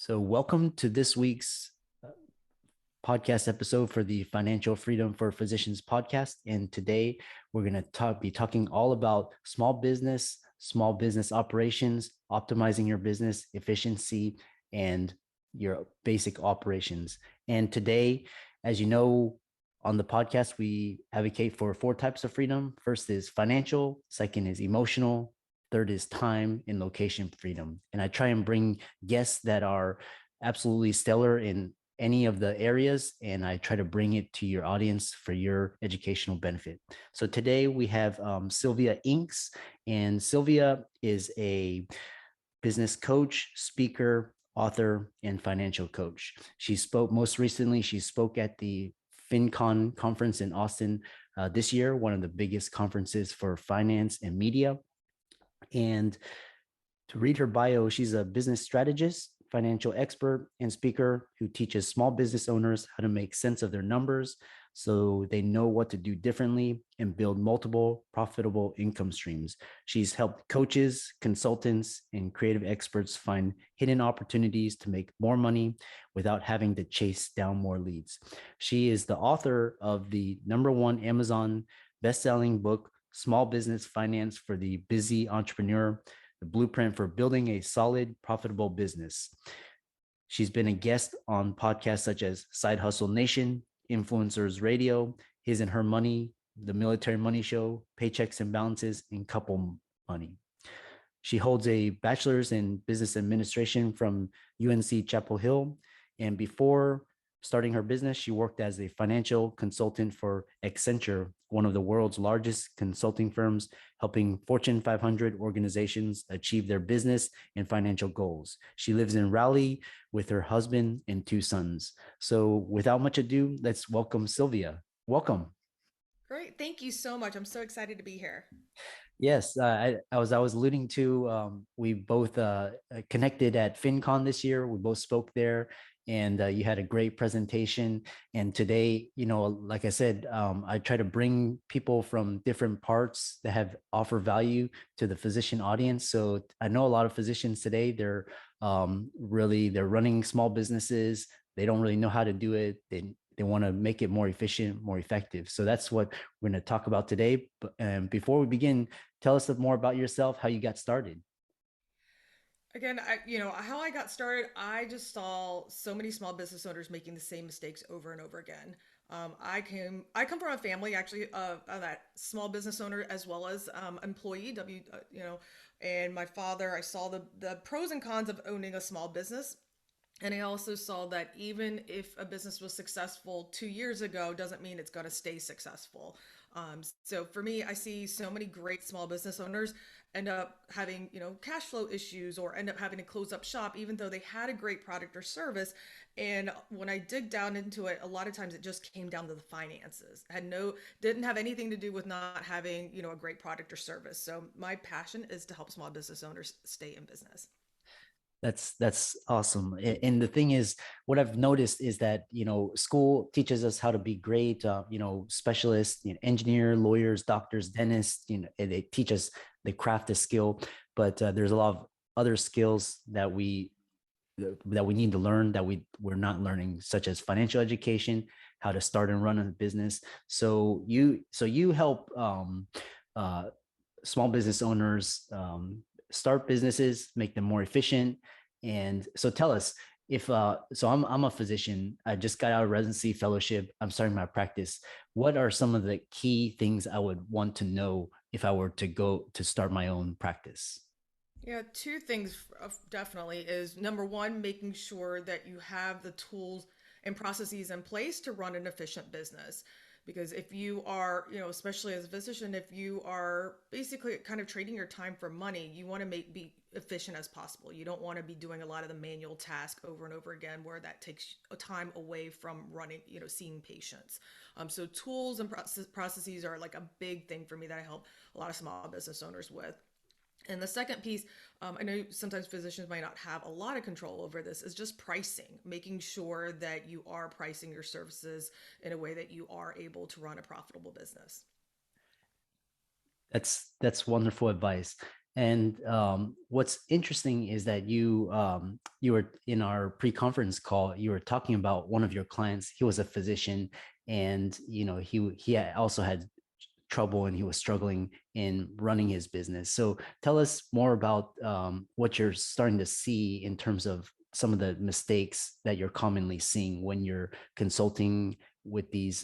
So, welcome to this week's podcast episode for the Financial Freedom for Physicians podcast. And today we're going to be talking all about small business operations, optimizing your business efficiency, and your basic operations. And today, as you know, on the podcast, we advocate for four types of freedom. First is financial, second is emotional, third is time and location freedom. And I try and bring guests that are absolutely stellar in any of the areas, and I try to bring it to your audience for your educational benefit. So today we have Sylvia Inks, and Sylvia is a business coach, speaker, author, and financial coach. She spoke at the FinCon conference in Austin this year, one of the biggest conferences for finance and media. And to read her bio, she's a business strategist, financial expert, and speaker who teaches small business owners how to make sense of their numbers so they know what to do differently and build multiple profitable income streams. She's helped coaches, consultants, and creative experts find hidden opportunities to make more money without having to chase down more leads. She is the author of the #1 Amazon best-selling book, Small Business Finance for the Busy Entrepreneur: The Blueprint for Building a Solid, Profitable Business. She's been a guest on podcasts such as Side Hustle Nation, Influencers Radio, His and Her Money, The Military Money Show, Paychecks and Balances, and Couple Money. She holds a bachelor's in business administration from UNC Chapel Hill. And before starting her business, she worked as a financial consultant for Accenture, one of the world's largest consulting firms, helping Fortune 500 organizations achieve their business and financial goals. She lives in Raleigh with her husband and 2 sons. So without much ado, let's welcome Sylvia. Welcome. Great. Thank you so much. I'm so excited to be here. Yes, I was alluding to, we both connected at FinCon this year. We both spoke there, and you had a great presentation. And today, like I said, I try to bring people from different parts that have offer value to the physician audience. So I know a lot of physicians today, they're running small businesses. They don't really know how to do it. They want to make it more efficient, more effective. So that's what we're going to talk about today. But before we begin, tell us more about yourself, how you got started. Again, how I got started, I just saw so many small business owners making the same mistakes over and over again. I come from a family actually of that small business owner as well as employee. And my father, I saw the pros and cons of owning a small business. And I also saw that even if a business was successful 2 years ago, doesn't mean it's going to stay successful. So for me, I see so many great small business owners end up having, cash flow issues or end up having to close up shop, even though they had a great product or service. And when I dig down into it, a lot of times it just came down to the finances. Didn't have anything to do with not having, a great product or service. So my passion is to help small business owners stay in business. That's awesome. And the thing is, what I've noticed is that school teaches us how to be great, specialists, engineer, lawyers, doctors, dentists. And they teach us the craft of skill, but there's a lot of other skills that we need to learn that we're not learning, such as financial education, how to start and run a business. So you help uh, small business owners start businesses, make them more efficient. And so tell us, if so I'm a physician. I just got out of residency fellowship. I'm starting my practice. What are some of the key things I would want to know if I were to go to start my own practice? Yeah, two things definitely is number one, making sure that you have the tools and processes in place to run an efficient business. Because if you are, especially as a physician, if you are basically kind of trading your time for money, you want to be efficient as possible. You don't want to be doing a lot of the manual task over and over again, where that takes time away from running, seeing patients. So tools and processes are like a big thing for me that I help a lot of small business owners with. And the second piece, I know sometimes physicians might not have a lot of control over this, is just pricing, making sure that you are pricing your services in a way that you are able to run a profitable business. That's wonderful advice. And what's interesting is that you were in our pre-conference call. You were talking about one of your clients. He was a physician, and also had trouble and he was struggling in running his business. So tell us more about what you're starting to see in terms of some of the mistakes that you're commonly seeing when you're consulting with these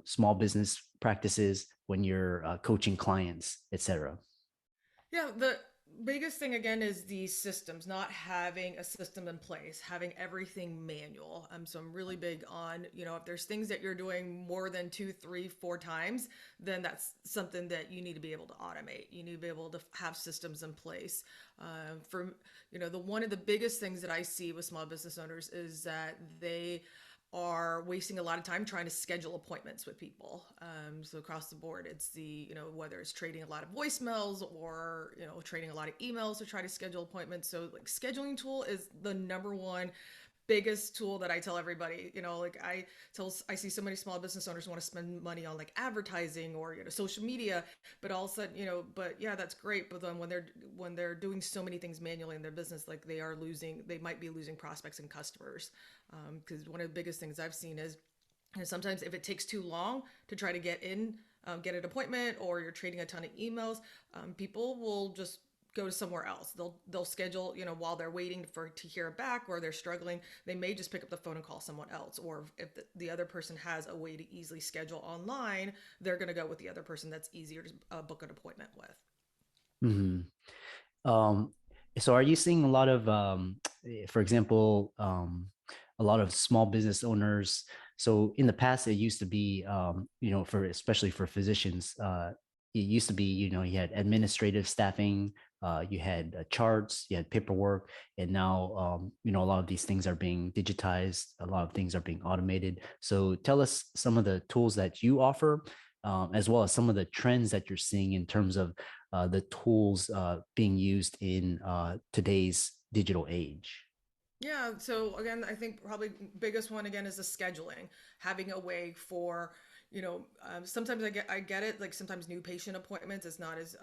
small business practices, when you're coaching clients, etc. Yeah, the biggest thing again is the systems, not having a system in place, having everything manual. So I'm really big on, if there's things that you're doing more than two, three, four times, then that's something that you need to be able to automate. You need to be able to have systems in place. For, the one of the biggest things that I see with small business owners is that they are wasting a lot of time trying to schedule appointments with people. So across the board, it's whether it's trading a lot of voicemails or, trading a lot of emails to try to schedule appointments. So like scheduling tool is the number one biggest tool that I tell everybody. Like I see so many small business owners want to spend money on like advertising or social media, but all of a sudden, but yeah, that's great. But then when they're doing so many things manually in their business, like they might be losing prospects and customers. Because one of the biggest things I've seen is, sometimes if it takes too long to try to get an appointment, or you're trading a ton of emails, people will just go to somewhere else. They'll schedule, while they're waiting to hear back, or they're struggling, they may just pick up the phone and call someone else. Or if the other person has a way to easily schedule online, they're going to go with the other person that's easier to book an appointment with. Mhm. Um, so are you seeing a lot of, for example, a lot of small business owners? So in the past, it used to be, for especially for physicians, it used to be, you had administrative staffing, you had charts, you had paperwork, and now, a lot of these things are being digitized. A lot of things are being automated. So tell us some of the tools that you offer, as well as some of the trends that you're seeing in terms of the tools being used in today's digital age. Yeah, so again, I think probably biggest one again is the scheduling, having a way for, sometimes I get it, like sometimes new patient appointments is not as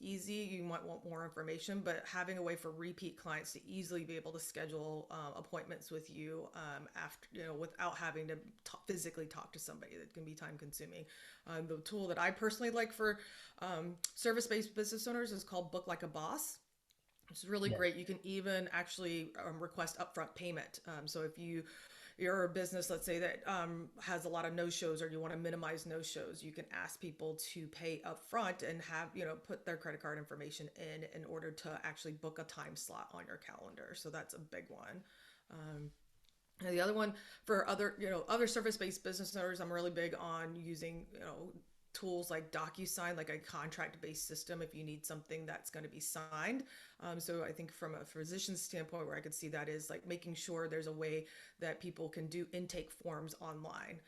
easy. You might want more information, but having a way for repeat clients to easily be able to schedule appointments with you, after, without having to physically talk to somebody, that can be time consuming. The tool that I personally like for service-based business owners is called Book Like a Boss. It's really Yeah. great. You can even actually request upfront payment. So if you're a business, let's say that has a lot of no shows, or you want to minimize no shows, you can ask people to pay upfront and have put their credit card information in order to actually book a time slot on your calendar. So that's a big one. Um, and the other one for other service-based business owners, I'm really big on using tools like DocuSign, like a contract-based system, if you need something that's going to be signed. So I think from a physician's standpoint, where I could see that is like making sure there's a way that people can do intake forms online.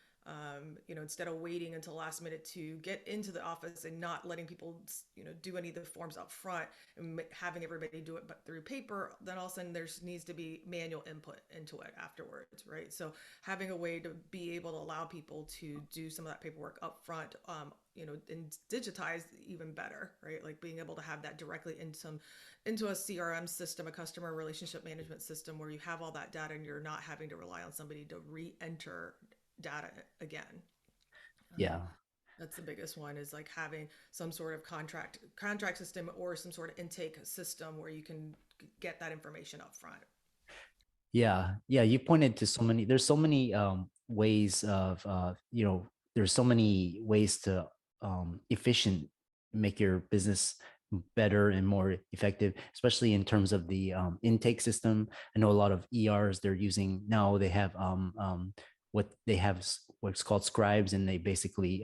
Instead of waiting until last minute to get into the office and not letting people, do any of the forms up front, and having everybody do it but through paper, then all of a sudden there's needs to be manual input into it afterwards, right? So having a way to be able to allow people to do some of that paperwork up front, and digitize even better, right? Like being able to have that directly into a CRM system, a customer relationship management system, where you have all that data and you're not having to rely on somebody to re-enter data again. Yeah. That's the biggest one, is like having some sort of contract system, or some sort of intake system where you can get that information up front. Yeah, yeah, you pointed to there's so many ways of there's so many ways to efficient make your business better and more effective, especially in terms of the intake system. I know a lot of ERs they're using now, they have what's called scribes, and they basically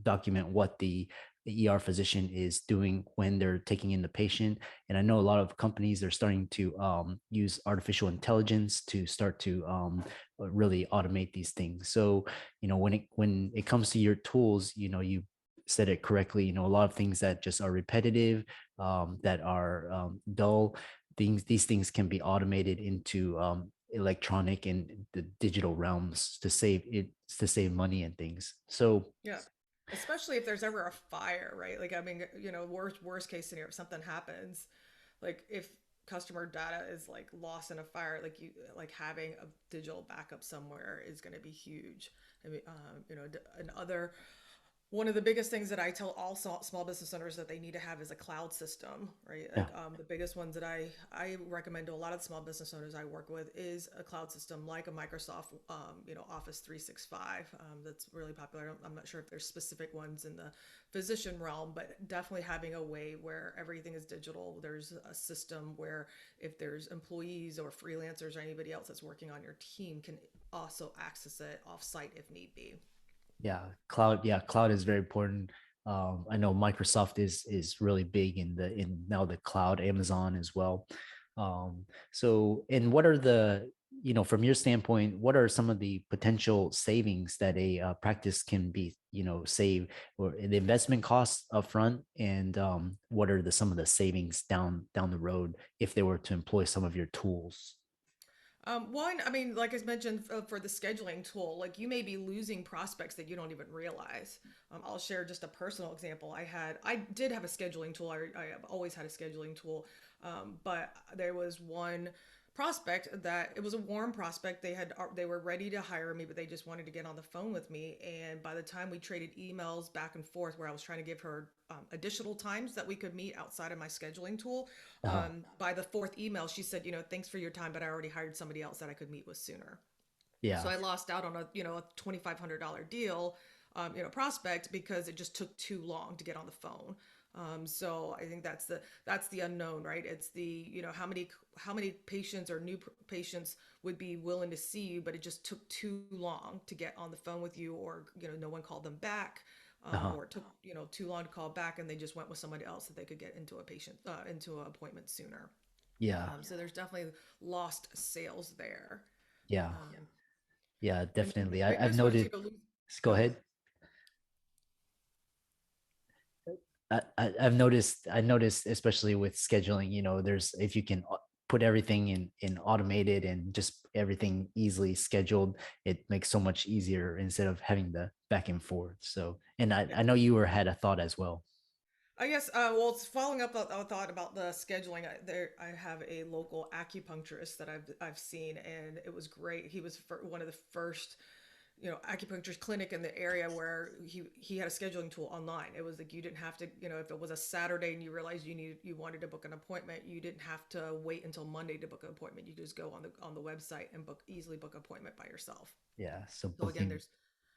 document what the ER physician is doing when they're taking in the patient. And I know a lot of companies are starting to use artificial intelligence to start to really automate these things. So when it comes to your tools, you said it correctly. A lot of things that just are repetitive, that are dull, these things can be automated into electronic and the digital realms to save money and things. So Yeah. especially if there's ever a fire, right? Like, I mean, worst case scenario, if something happens, like if customer data is like lost in a fire, like having a digital backup somewhere is going to be huge. I mean, another one of the biggest things that I tell all small business owners that they need to have is a cloud system, right? Yeah. The biggest ones that I recommend to a lot of the small business owners I work with is a cloud system like a Microsoft, Office 365. That's really popular. I'm not sure if there's specific ones in the physician realm, but definitely having a way where everything is digital. There's a system where if there's employees or freelancers or anybody else that's working on your team can also access it offsite if need be. Yeah, cloud. Yeah, cloud is very important. I know Microsoft is really big in now the cloud, Amazon as well. So, and what are the, from your standpoint, what are some of the potential savings that a practice can be, save, or the investment costs upfront, and what are some of the savings down the road if they were to employ some of your tools? One, I mean, like I mentioned for the scheduling tool, like you may be losing prospects that you don't even realize. I'll share just a personal example. I did have a scheduling tool. I have always had a scheduling tool, but there was one prospect that it was a warm prospect. They were ready to hire me, but they just wanted to get on the phone with me. And by the time we traded emails back and forth, where I was trying to give her additional times that we could meet outside of my scheduling tool, Uh, by the fourth email, she said, thanks for your time, but I already hired somebody else that I could meet with sooner. So yeah, I lost out on a $2,500 deal, prospect because it just took too long to get on the phone. So I think that's the unknown, right? It's how many patients or new patients would be willing to see you, but it just took too long to get on the phone with you, or no one called them back, uh-huh, or it took too long to call back, and they just went with somebody else that they could get into an appointment sooner. yeah, So there's definitely lost sales there. yeah, Um, yeah, and the definitely. I've biggest one noticed. too to lose. Go Go ahead. ahead. I've noticed. I noticed, especially with scheduling. There's, if you can put everything in automated and just everything easily scheduled, it makes so much easier instead of having the back and forth. So, and I know you had a thought as well. I guess, well, it's following up a thought about the scheduling. I have a local acupuncturist that I've seen, and it was great. He was one of the first, acupuncturist clinic in the area where he had a scheduling tool online. It was like you didn't have to, if it was a Saturday and you realized you wanted to book an appointment, you didn't have to wait until Monday to book an appointment. You just go on the website and easily book an appointment by yourself. Yeah. So So again, booking, there's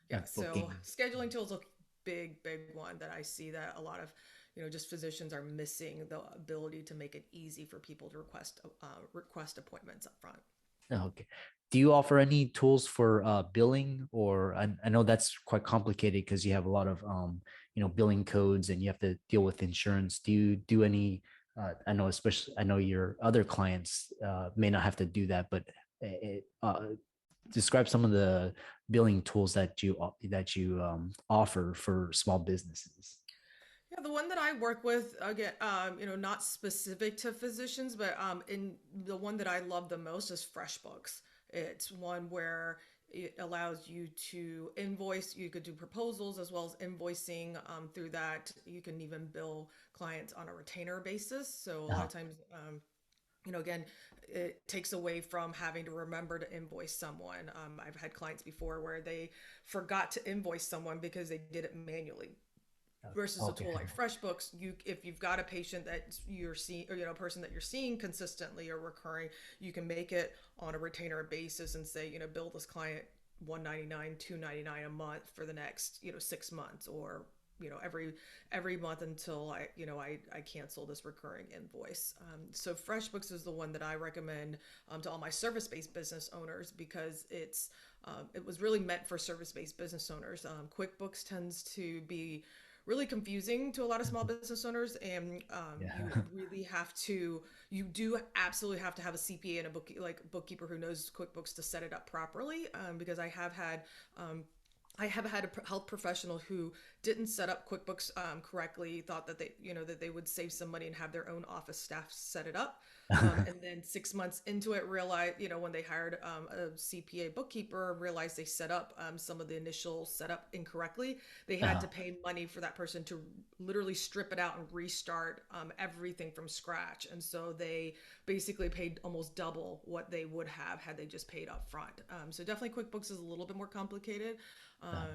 yeah, so booking. scheduling tools a big one that I see that a lot of just physicians are missing the ability to make it easy for people to request appointments up front. Okay. Do you offer any tools for billing, or I know that's quite complicated because you have a lot of billing codes and you have to deal with insurance. Do you do any? I know, especially, I know your other clients may not have to do that, but describe some of the billing tools that you offer for small businesses. Yeah, the one that I work with, again, not specific to physicians, but in the one that I love the most is FreshBooks. It's one where it allows you to invoice. You could do proposals as well as invoicing. Through that, you can even bill clients on a retainer basis. So a lot Uh, of times, again, it takes away from having to remember to invoice someone. I've had clients before where they forgot to invoice someone because they did it manually, versus a okay. tool like FreshBooks. If you've got a patient that you're seeing, or a person that you're seeing consistently or recurring, you can make it on a retainer basis and say, bill this client 199, 299 a month for the next 6 months, or every month until I cancel this recurring invoice. So FreshBooks is the one that I recommend to all my service-based business owners, because it was really meant for service-based business owners. QuickBooks tends to be really confusing to a lot of small business owners, and Yeah. you do absolutely have to have a CPA and a bookkeeper who knows QuickBooks to set it up properly, because I have had I have had a health professional who didn't set up QuickBooks correctly, thought that they would save some money and have their own office staff set it up. And then 6 months into it, realized, when they hired a CPA bookkeeper, realized they set up some of the initial setup incorrectly. They had Uh, to pay money for that person to literally strip it out and restart everything from scratch. And so they basically paid almost double what they would have had they just paid up front. So definitely QuickBooks is a little bit more complicated. uh,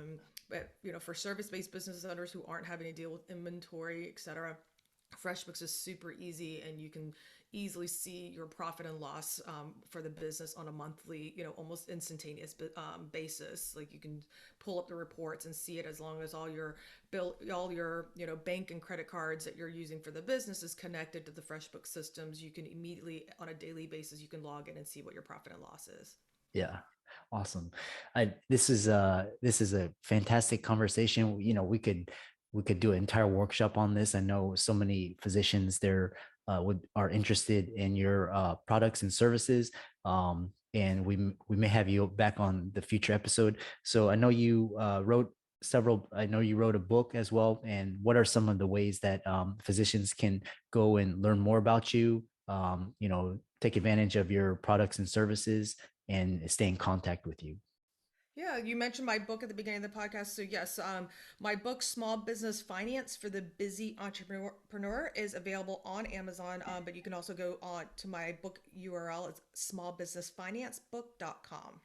But for service-based business owners who aren't having to deal with inventory, etc., FreshBooks is super easy, and you can easily see your profit and loss for the business on a monthly, almost instantaneous basis. Like you can pull up the reports and see it as long as all your bank and credit cards that you're using for the business is connected to the FreshBooks systems. You can immediately, on a daily basis, you can log in and see what your profit and loss is. yeah. Awesome. This is a fantastic conversation. We could do an entire workshop on this. I know so many physicians there are interested in your products and services. And we may have you back on the future episode. So I know you wrote a book as well. And what are some of the ways that physicians can go and learn more about you? Take advantage of your products and services and stay in contact with you. Yeah, you mentioned my book at the beginning of the podcast. So yes, my book, Small Business Finance for the Busy Entrepreneur, is available on Amazon. But you can also go on to my book URL. It's smallbusinessfinancebook.com.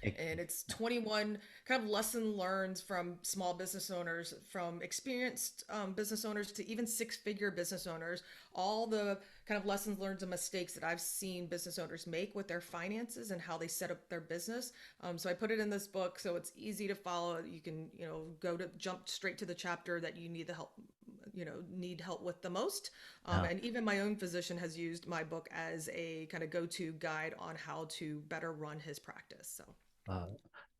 And it's 21 kind of lesson learned from small business owners, from experienced business owners to even six-figure business owners, all the kind of lessons learned and mistakes that I've seen business owners make with their finances and how they set up their business. So I put it in this book so it's easy to follow. You can jump straight to the chapter that you need help with the most. Uh, And even my own physician has used my book as a kind of go-to guide on how to better run his practice. So uh,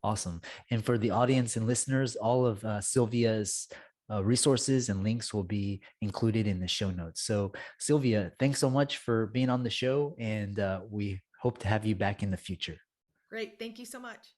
awesome. And for the audience and listeners, all of Sylvia's resources and links will be included in the show notes. So, Sylvia, thanks so much for being on the show, and we hope to have you back in the future. great. Thank you so much.